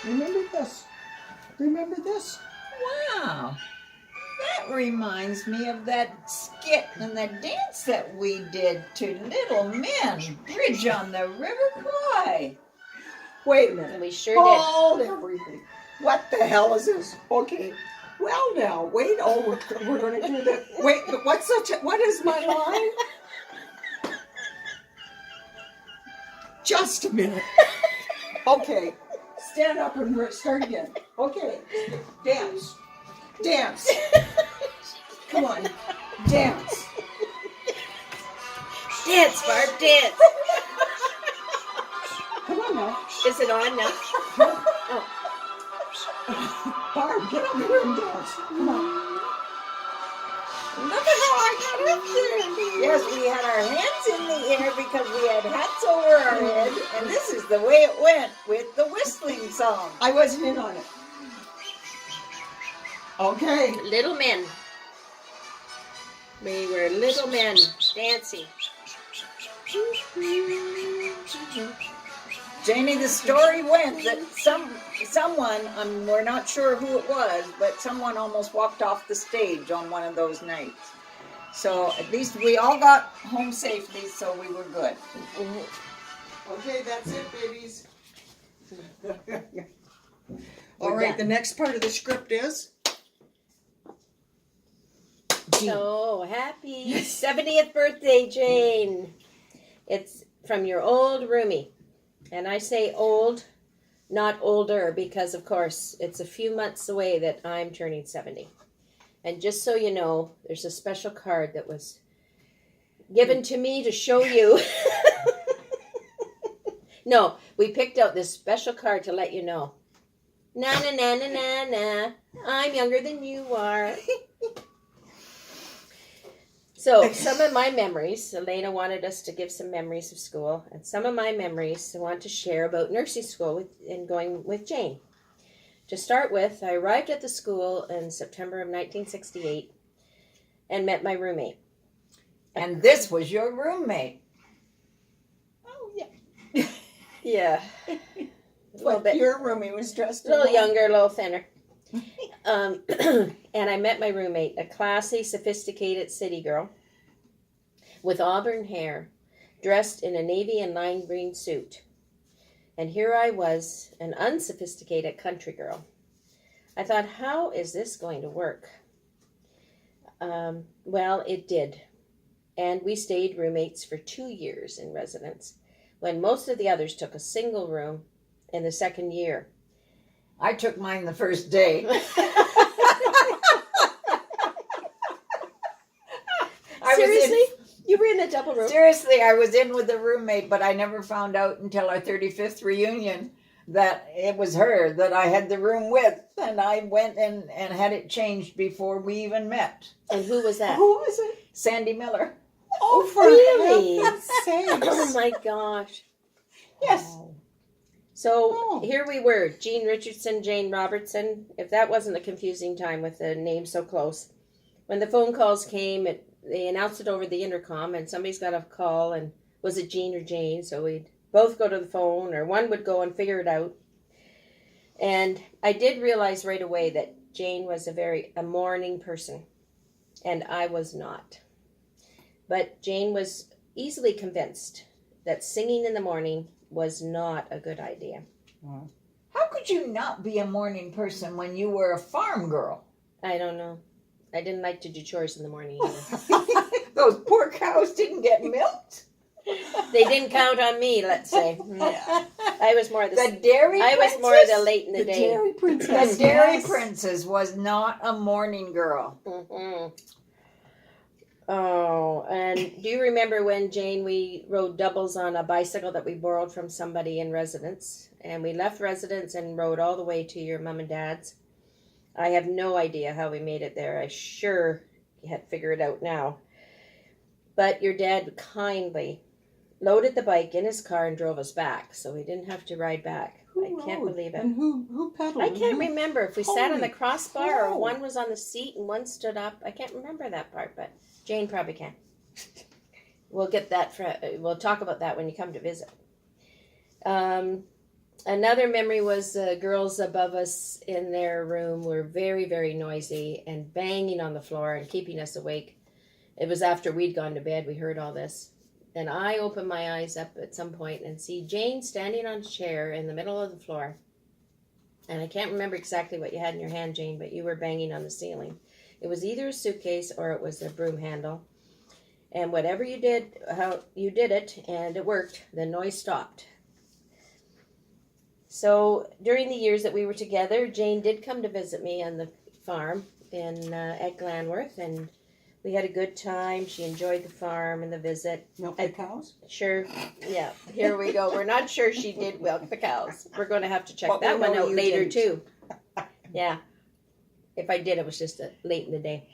Remember this? Remember this? Wow. That reminds me of that skit and the dance that we did to Little Men, Bridge on the River Kwai. Wait a minute. We sure Hold everything. What the hell is this? Okay. Well, now, wait. Oh, we're going to do that. Wait, but what is my line? Just a minute. Okay. Stand up and start again. Okay. Dance. Dance. Come on. Dance. Dance, Barb, dance. Come on now. Is it on now? Oh. Barb, get up here and dance. Come on. Look at how I got up there. Yes, we had our hands in the air because we had hats over our head, and this is the way it went with the whistling song. I wasn't in on it. Okay. Little men. We were little men dancing. Janie, the story went that someone, we're not sure who it was, but someone almost walked off the stage on one of those nights. So at least we all got home safely, so we were good. Okay, that's it, babies. All right, the next part of the script is? So happy 70th birthday, Jane. It's from your old roomie. And I say old, not older, because of course it's a few months away that I'm turning 70. And just so you know, there's a special card that was given to me to show you. No, we picked out this special card to let you know. Na na na na na na. I'm younger than you are. So, some of my memories, Elena wanted us to give some memories of school, and some of my memories I want to share about nursing school and going with Jane. To start with, I arrived at the school in September of 1968 and met my roommate. And this was your roommate. Oh, yeah. Yeah. But your roomie was dressed A little younger, a little thinner. And I met my roommate, a classy, sophisticated city girl with auburn hair, dressed in a navy and lime green suit. And here I was, an unsophisticated country girl. I thought, how is this going to work? Well, it did. And we stayed roommates for 2 years in residence, when most of the others took a single room in the second year. I took mine the first day. Seriously? You were in a double room? Seriously, I was in with a roommate, but I never found out until our 35th reunion that it was her that I had the room with. And I went and had it changed before we even met. And who was that? Who was it? Sandy Miller. Oh, for really? heaven's sakes. Oh my gosh. Yes. So here we were, Jean Richardson, Jane Robertson. If that wasn't a confusing time with the name so close. When the phone calls came, they announced it over the intercom, and somebody's got a call, and was it Jean or Jane? So we'd both go to the phone, or one would go and figure it out. And I did realize right away that Jane was a morning person, and I was not. But Jane was easily convinced that singing in the morning was not a good idea. How could you not be a morning person when you were a farm girl? I don't know. I didn't like to do chores in the morning either. Those poor cows didn't get milked. They didn't count on me, let's say. Yeah. I was more the dairy I princess? was more the late in the, day. Dairy princess. The dairy Yes. princess was not a morning girl. Mm-hmm. Oh, and do you remember when, Jane, we rode doubles on a bicycle that we borrowed from somebody in residence? And we left residence and rode all the way to your mom and dad's. I have no idea how we made it there. I sure had figured it out now. But your dad kindly loaded the bike in his car and drove us back, so we didn't have to ride back. Who I can't rode? believe it. And who pedaled? I can't remember if we sat on the Holy crossbar or cow. one was on the seat and one stood up. I can't remember that part, but Jane probably can. We'll get that. We'll talk about that when you come to visit. Another memory was the girls above us in their room were very, very noisy and banging on the floor and keeping us awake. It was after we'd gone to bed. We heard all this. And I opened my eyes up at some point and see Jane standing on a chair in the middle of the floor. And I can't remember exactly what you had in your hand, Jane, but you were banging on the ceiling. It was either a suitcase or it was a broom handle. And whatever you did, how you did it, and it worked, the noise stopped. So during the years that we were together, Jane did come to visit me on the farm at Glanworth, and we had a good time. She enjoyed the farm and the visit. Milk the cows? Sure. Yeah. Here we go. We're not sure she did milk the cows. We're going to have to check But that we know one out you later, didn't. too. Yeah. If I did, it was just late in the day.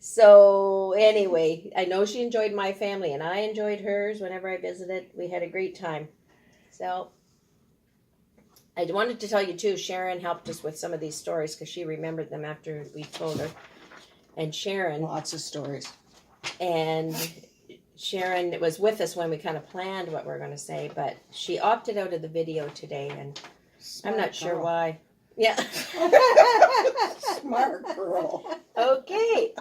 So, anyway, I know she enjoyed my family, and I enjoyed hers whenever I visited. We had a great time. So, I wanted to tell you, too, Sharon helped us with some of these stories because she remembered them after we told her. And Sharon Lots of stories. was with us when we kind of planned what we're going to say, but she opted out of the video today, and I'm not sure why. Yeah. Smart girl. Okay.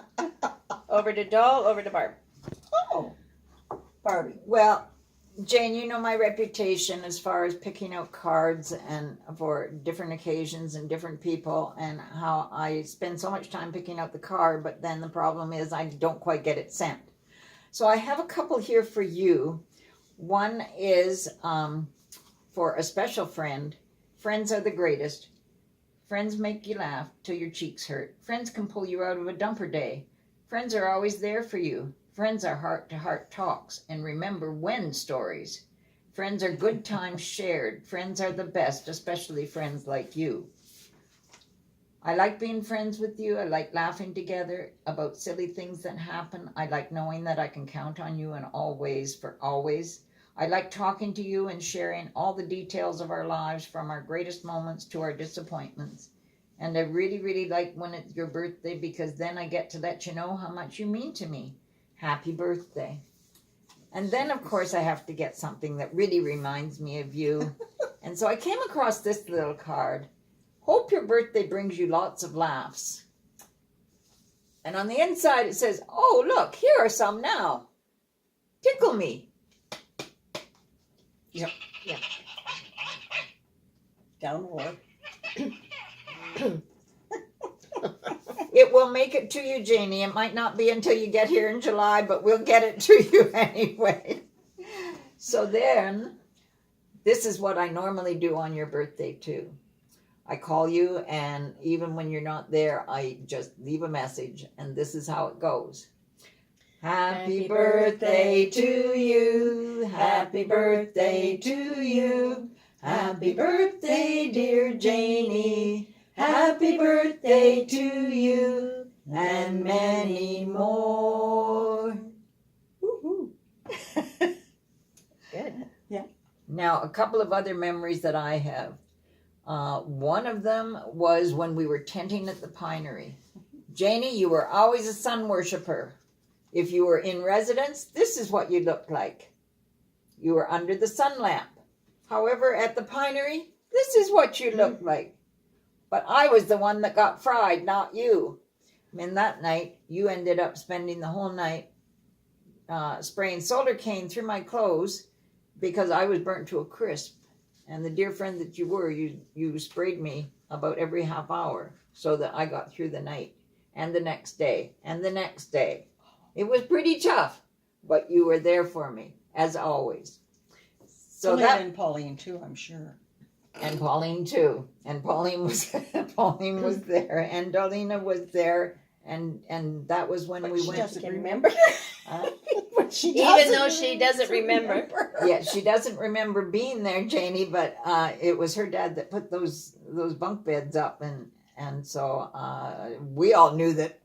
Over to Doll, over to Barb. Oh, Barbie. Well, Jane, you know my reputation as far as picking out cards and for different occasions and different people, and how I spend so much time picking out the card, but then the problem is I don't quite get it sent. So I have a couple here for you. One is for a special friend. Friends are the greatest. Friends make you laugh till your cheeks hurt. Friends can pull you out of a dumper day. Friends are always there for you. Friends are heart-to-heart talks and remember when stories. Friends are good times shared. Friends are the best, especially friends like you. I like being friends with you. I like laughing together about silly things that happen. I like knowing that I can count on you in all ways for always. I like talking to you and sharing all the details of our lives, from our greatest moments to our disappointments. And I really, really like when it's your birthday, because then I get to let you know how much you mean to me. Happy birthday. And then, of course, I have to get something that really reminds me of you. And so I came across this little card. Hope your birthday brings you lots of laughs. And on the inside it says, oh, look, here are some now. Tickle me. Yep. Yeah. Down war. It will make it to you, Janie. It might not be until you get here in July, but we'll get it to you anyway. So then, this is what I normally do on your birthday too. I call you, and even when you're not there, I just leave a message, and this is how it goes. Happy birthday to you. Happy birthday to you. Happy birthday, dear Janie. Happy birthday to you, and many more. Woo-hoo. Good. Yeah. Now, a couple of other memories that I have. One of them was when we were tenting at the Pinery. Janie, you were always a sun worshiper. If you were in residence, this is what you looked like. You were under the sun lamp. However, at the Pinery, this is what you looked like. But I was the one that got fried, not you. And that night, you ended up spending the whole night spraying solar cane through my clothes because I was burnt to a crisp. And the dear friend that you were, you sprayed me about every half hour so that I got through the night and the next day and the next day. It was pretty tough, but you were there for me, as always. So Lynn that, and Pauline too, I'm sure. and Pauline too. And Pauline was Pauline was there, and Darlena was there, and that was when But we she went. doesn't Can remember. But she Even though she doesn't remember. Yeah, she doesn't remember being there, Janie, but it was her dad that put those bunk beds up, and so we all knew that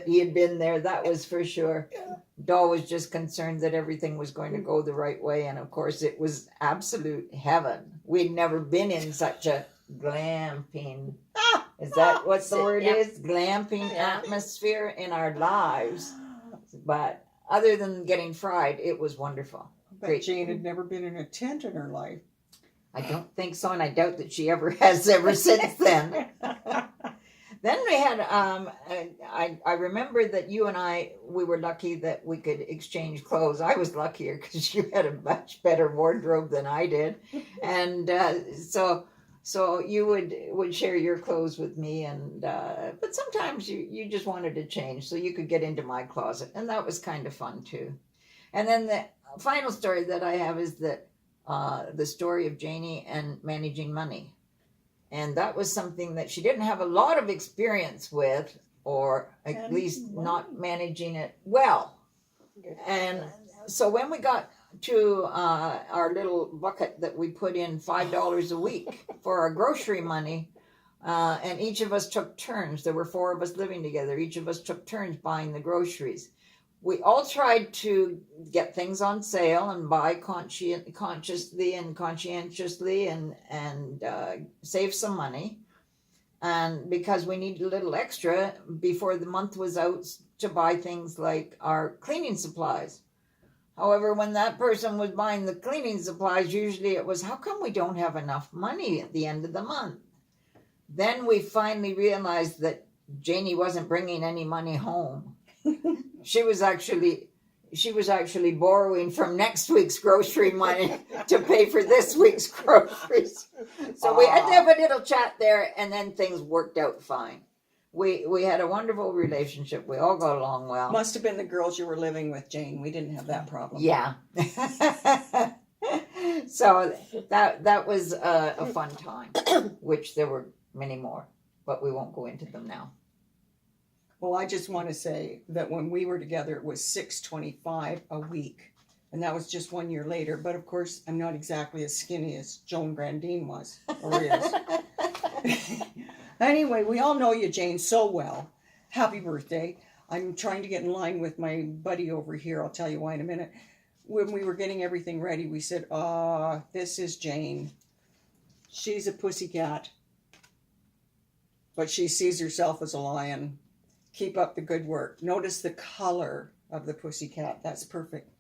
he had been there. That was for sure. Yeah. Doll was just concerned that everything was going to go the right way, and of course it was absolute heaven. We'd never been in such a glamping. Is that what the word Yep. is? Glamping atmosphere in our lives. But other than getting fried, it was wonderful. But Great. Jane had never been in a tent in her life. I don't think so, and I doubt that she ever has ever since then. Then we had, I remember that you and we were lucky that we could exchange clothes. I was luckier because you had a much better wardrobe than I did. And so you would share your clothes with me, and but sometimes you just wanted to change so you could get into my closet, and that was kind of fun too. And then the final story that I have is that the story of Janie and managing money. And that was something that she didn't have a lot of experience with, or at least not managing it well. And so when we got to our little bucket that we put in $5 a week for our grocery money, and each of us took turns. There were 4 of us living together. Each of us took turns buying the groceries. We all tried to get things on sale and buy consciously and conscientiously and save some money. And because we needed a little extra before the month was out to buy things like our cleaning supplies. However, when that person was buying the cleaning supplies, usually it was, how come we don't have enough money at the end of the month? Then we finally realized that Janie wasn't bringing any money home. She was actually borrowing from next week's grocery money to pay for this week's groceries. So we had to have a little chat there, and then things worked out fine. We had a wonderful relationship. We all got along well. Must have been the girls you were living with, Jane. We didn't have that problem. Yeah. So that was a fun time, which there were many more, but we won't go into them now. Well, I just want to say that when we were together, it was $6.25 a week. And that was just 1 year later. But of course, I'm not exactly as skinny as Joan Grandine was, or is. Anyway, we all know you, Jane, so well. Happy birthday. I'm trying to get in line with my buddy over here. I'll tell you why in a minute. When we were getting everything ready, we said, this is Jane. She's a pussycat. But she sees herself as a lion. Keep up the good work. Notice the color of the pussycat. That's perfect.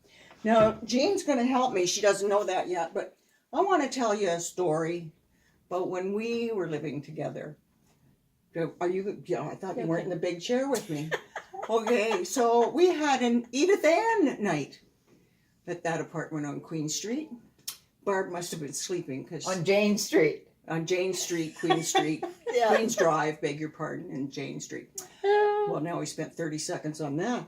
Now, Jane's going to help me. She doesn't know that yet, but I want to tell you a story about when we were living together. Are you? Yeah, I thought you weren't in the big chair with me. Okay, so we had an Edith Ann night at that apartment on Queen Street. Barb must have been sleeping because On Jane Street. On Jane Street, Queen Street, Yeah. Queen's Drive, beg your pardon, and Jane Street. Well, now we spent 30 seconds on that.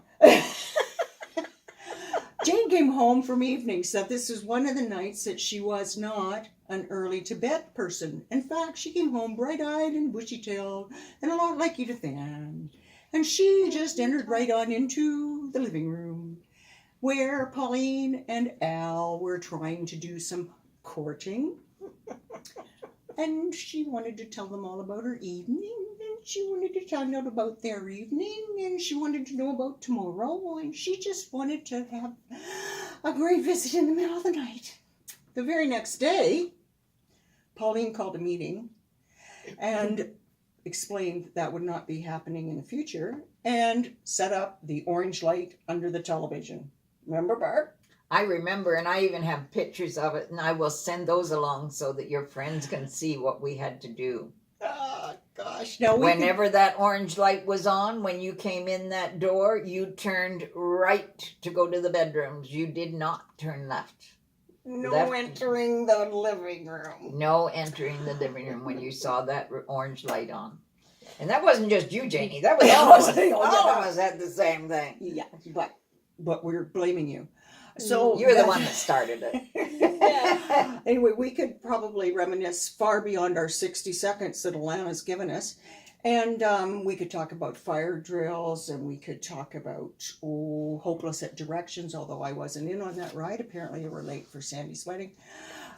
Jane came home from evening, said this is one of the nights that she was not an early to bed person. In fact, she came home bright-eyed and bushy-tailed and a lot like Edith Ann. And she just entered right on into the living room where Pauline and Al were trying to do some courting. And she wanted to tell them all about her evening, and she wanted to find out about their evening, and she wanted to know about tomorrow, and she just wanted to have a great visit in the middle of the night. The very next day, Pauline called a meeting and explained that would not be happening in the future, and set up the orange light under the television. Remember, Barb? I remember, and I even have pictures of it, and I will send those along so that your friends can see what we had to do. Oh, gosh. Now, Whenever that orange light was on, when you came in that door, you turned right to go to the bedrooms. You did not turn left. No entering the living room. No entering the living room when you saw that orange light on. And that wasn't just you, Janie. That was all of us. All of us had the same thing. Yeah, but we're blaming you. So You're the one that started it. Anyway, we could probably reminisce far beyond our 60 seconds that Alana's given us. And we could talk about fire drills, and we could talk about hopeless at directions, although I wasn't in on that ride. Apparently you were late for Sandy's wedding.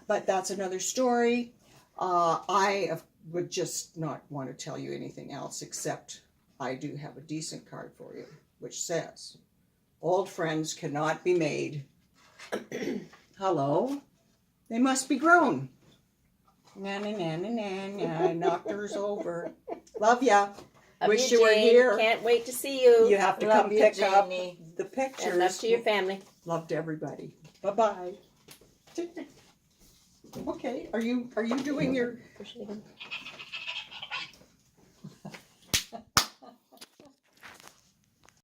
But that's another story. I would just not want to tell you anything else, except I do have a decent card for you, which says, old friends cannot be made. Hello? They must be grown. Na na na na na na. Knocked hers over. Love ya. Wish you were here. Can't wait to see you. You have to Love come you, pick up Janie. the pictures. And love to your family. Love to everybody. Bye-bye. Okay, are you doing your, Push it again.